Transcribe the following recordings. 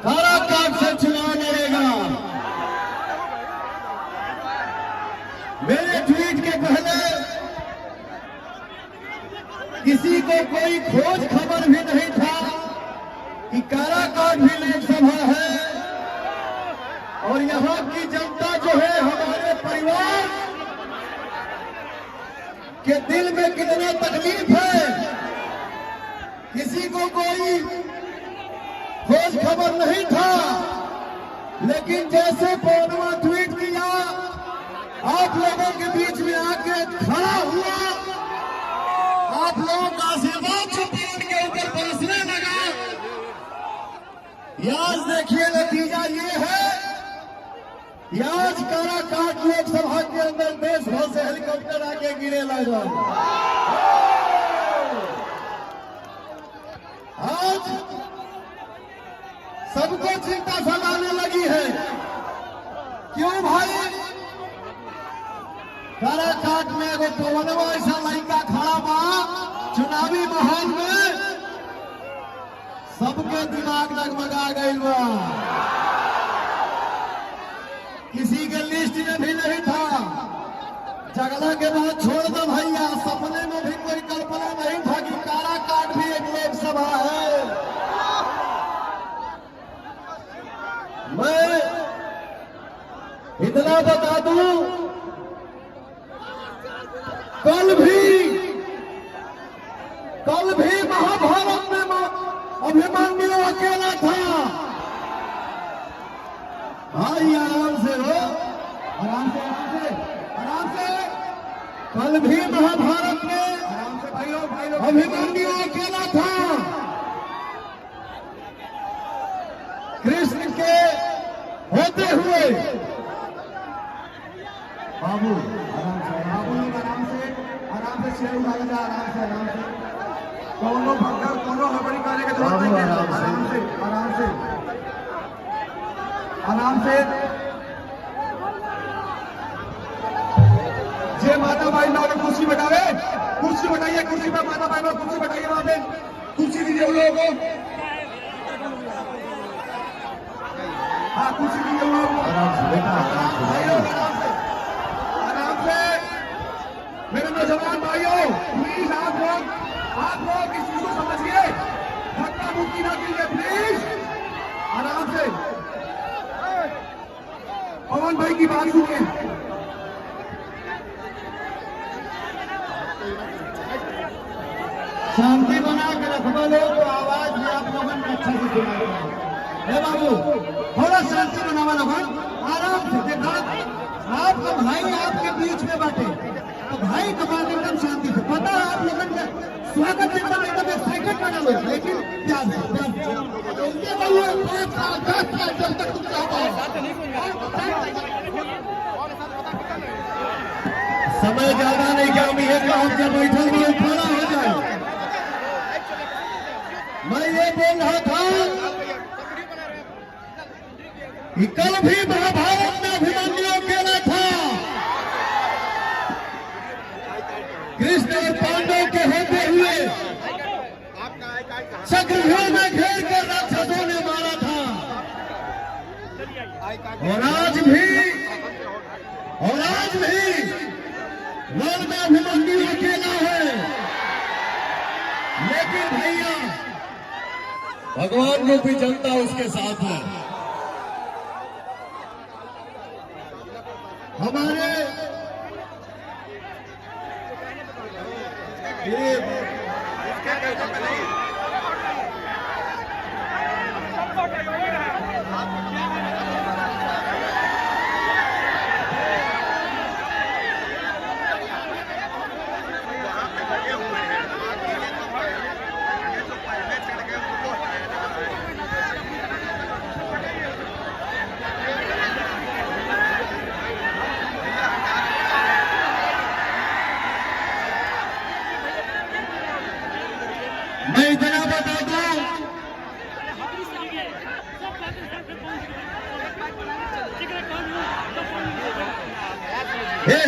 काराकाट से चुनाव लड़ेगा। मेरे ट्वीट के पहले किसी को कोई खोज खबर भी नहीं था कि काराकाट भी लोकसभा है और यहाँ की जनता जो है हमारे परिवार के दिल में कितना तकलीफ है, किसी को कोई खोज खबर नहीं था। लेकिन जैसे पौर्णिमा ट्वीट किया, आप लोगों के बीच में आके खड़ा हुआ, आप लोगों का आशीर्वाद छुट्टी के ऊपर बरसने लगा। आज देखिए नतीजा ये है, आज काराकाट लोकसभा के अंदर देश भर से हेलीकॉप्टर आके गिरे लगा। आज सबको चिंता सताने लगी है। क्यों भाई? काराकाट में एगो पवनवा ऐसा लड़का खड़ा बा चुनावी माहौल में, सबके दिमाग डगमगा गई बा। किसी के लिस्ट में भी नहीं था। जगला के बाद छोड़ दो भैया, सपने में भी कोई कल्पना नहीं था कि काराकाट भी एक लोकसभा है। मैं इतना बता दूं, कल भी महाभारत में अभिमन्यु अकेला था। भाई आराम से हो, आराम से। कल भी महाभारत में अभिमन्यु अकेला था। कृष्ण के होते हुए बाबू आराम से शेर उठा जा, आराम से कोनो भगदड़ कोनो हड़बड़ी करने की जरूरत नहीं है। आराम से जे माता भाई लोग कुर्सी बैठावे, कुर्सी बैठाइए, कुर्सी पर माता भाई लोग कुर्सी बैठाइए, वहां पे कुर्सी दीजिए उन लोगों को। हाँ, कुर्सी दीजिए उन लोगों को। आराम से मेरे नौजवान भाइयों, प्लीज आप लोग इस चीज को समझिए, धक्का मुक्की ना कीजिए प्लीज। आराम से पवन भाई की बात सुनिए। शांति बना के रखवा लो तो आवाज भी आप लोगों को अच्छा से सुनाई। बाबू थोड़ा शांति बनावा लोगन, आराम से। देखा आपका भाई आपके बीच में बैठे तो भाई का बात एकदम शांति से। पता है आप लोगों का स्वागत एकदम एक्साइटेड बना हुआ, लेकिन प्यार जब तक समय ज्यादा नहीं क्या उम्मीद का हम जब बैठल में खड़ा हो जाए। मैं ये बोल रहा था कि कल भी महाभारत में अभिमन्यु अकेला था। कृष्ण और पांडव के होते हुए चक्रव्यूह में घेर कर राक्षसों ने मारा था। और आज भी रण में अभिमन्यु अकेला है। लेकिन भैया भगवान रूपी जनता उसके साथ है। हमारे मैं इतना बता दूं,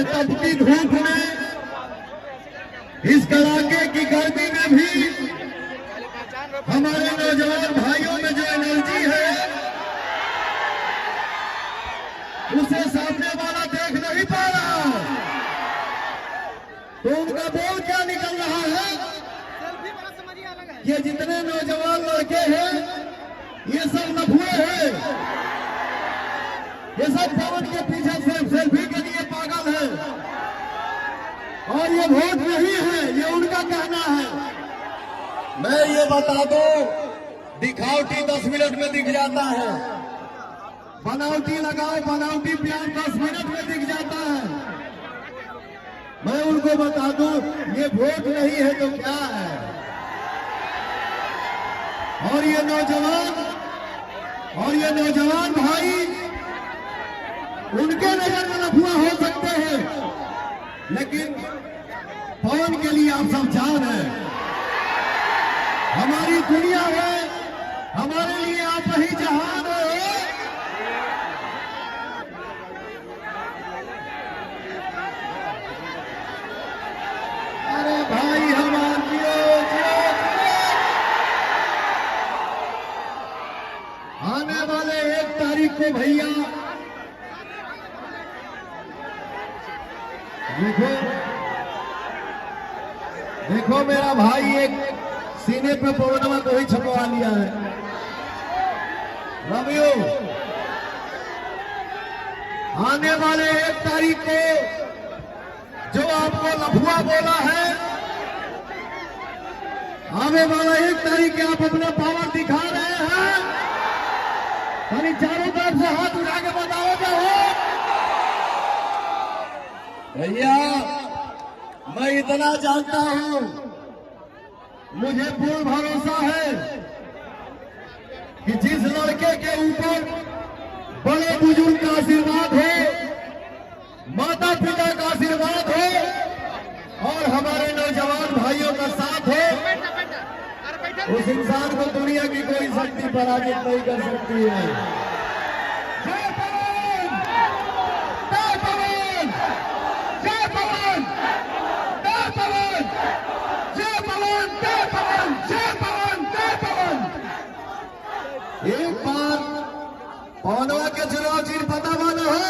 तपती धूप में, इस कड़ाके की गर्मी में भी हमारे नौजवान भाइयों में जो एनर्जी है सब पवन के पीछे सिर्फ सेल्फी के लिए पागल है और ये वोट नहीं है, ये उनका कहना है। मैं ये बता दूं, दिखावटी 10 मिनट में दिख जाता है, बनावटी लगाओ, बनावटी प्यार 10 मिनट में दिख जाता है। मैं उनको बता दूं, ये वोट नहीं है तो क्या है। और ये नौजवान भाई, उनके नजर में लफुआ हो सकते हैं, लेकिन पवन के लिए आप सब जान है, हमारी दुनिया है, हमारे लिए आप ही जहान है। अरे भाई हमारी आने वाले 1 तारीख को भैया देखो मेरा भाई एक सीने पे पौर्णिमा को ही छपवा लिया है। रवियो आने वाले 1 तारीख को जो आपको लफुआ बोला है, आने वाला 1 तारीख के आप अपना पावर दिखा रहे हैं। यानी चारों तरफ से हाथ उठा के बताओ तो भैया, मैं इतना जानता हूं, मुझे पूर्ण भरोसा है कि जिस लड़के के ऊपर बड़े बुजुर्ग का आशीर्वाद हो, माता पिता का आशीर्वाद हो और हमारे नौजवान भाइयों का साथ हो, उस इंसान को दुनिया की कोई शक्ति पराजित नहीं कर सकती है। जय पवन! जय पवन! जय पवन! जय पवन! जय पवन! जय पवन! जय पवन! जय पवन! एक बार पवनवा के चुनाव चिन्ह पता मानो हो।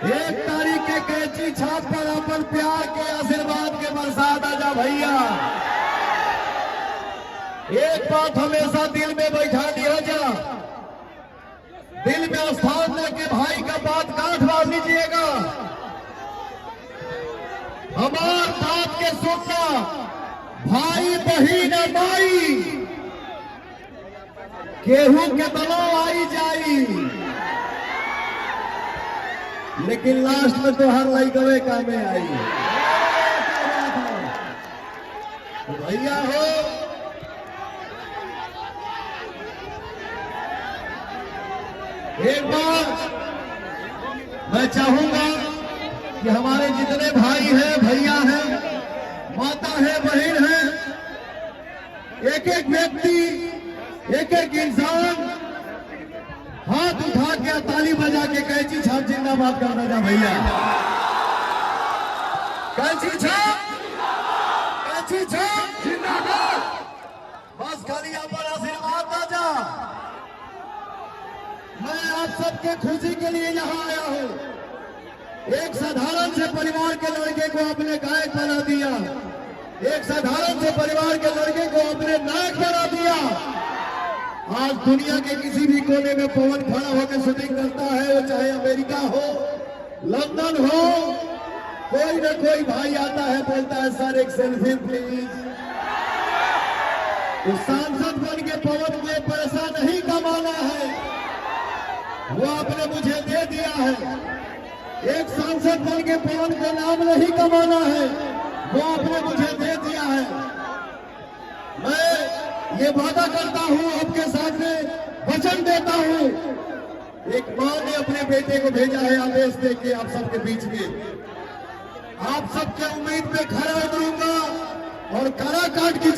1 तारीख के कैंची छाप पर अपन प्यार के आशीर्वाद के बरसात आजा भैया। एक बात हमेशा दिल में बैठा दिया जा, दिल में स्थान लेके भाई का बात गांठ बांध लीजिएगा। हमार बात के सुनना, भाई बहिन माई गेहूं के तलो आई जाई, लेकिन लास्ट में तो हर लइकवे कामे आई। तो भैया हो, एक बार मैं चाहूंगा कि हमारे जितने भाई हैं, भैया हैं, माता है, बहन है, एक एक व्यक्ति, एक एक इंसान हाथ उठा के ताली बजा के कैंची छाप जिंदाबाद करना जा भैया। कैंची छाप जिंदाबाद। बस खाली यहाँ पर आशीर्वाद ना जा। मैं आप सबके खुशी के लिए यहाँ आया हूँ। एक साधारण से परिवार के लड़के को आपने गायक बना दिया, एक साधारण से परिवार के लड़के को आपने नायक बना दिया। आज दुनिया के किसी भी कोने में पवन खड़ा होकर शूटिंग करता है, वो चाहे अमेरिका हो, लंदन हो, कोई न कोई भाई आता है, बोलता है सर एक सेल्फी प्लीज। तो सांसद बन के पवन को पैसा नहीं कमाना है, वो आपने मुझे दे दिया है। एक सांसद बन के पवन को नाम नहीं कमाना है, वो आपने मुझे दे दिया है। मैं ये वादा करता हूं, आपके सामने वचन देता हूं, एक मां ने अपने बेटे को भेजा है आदेश दे के आप सबके बीच में। आप सबके उम्मीद पे खड़ा उतरूंगा और कड़ा काट की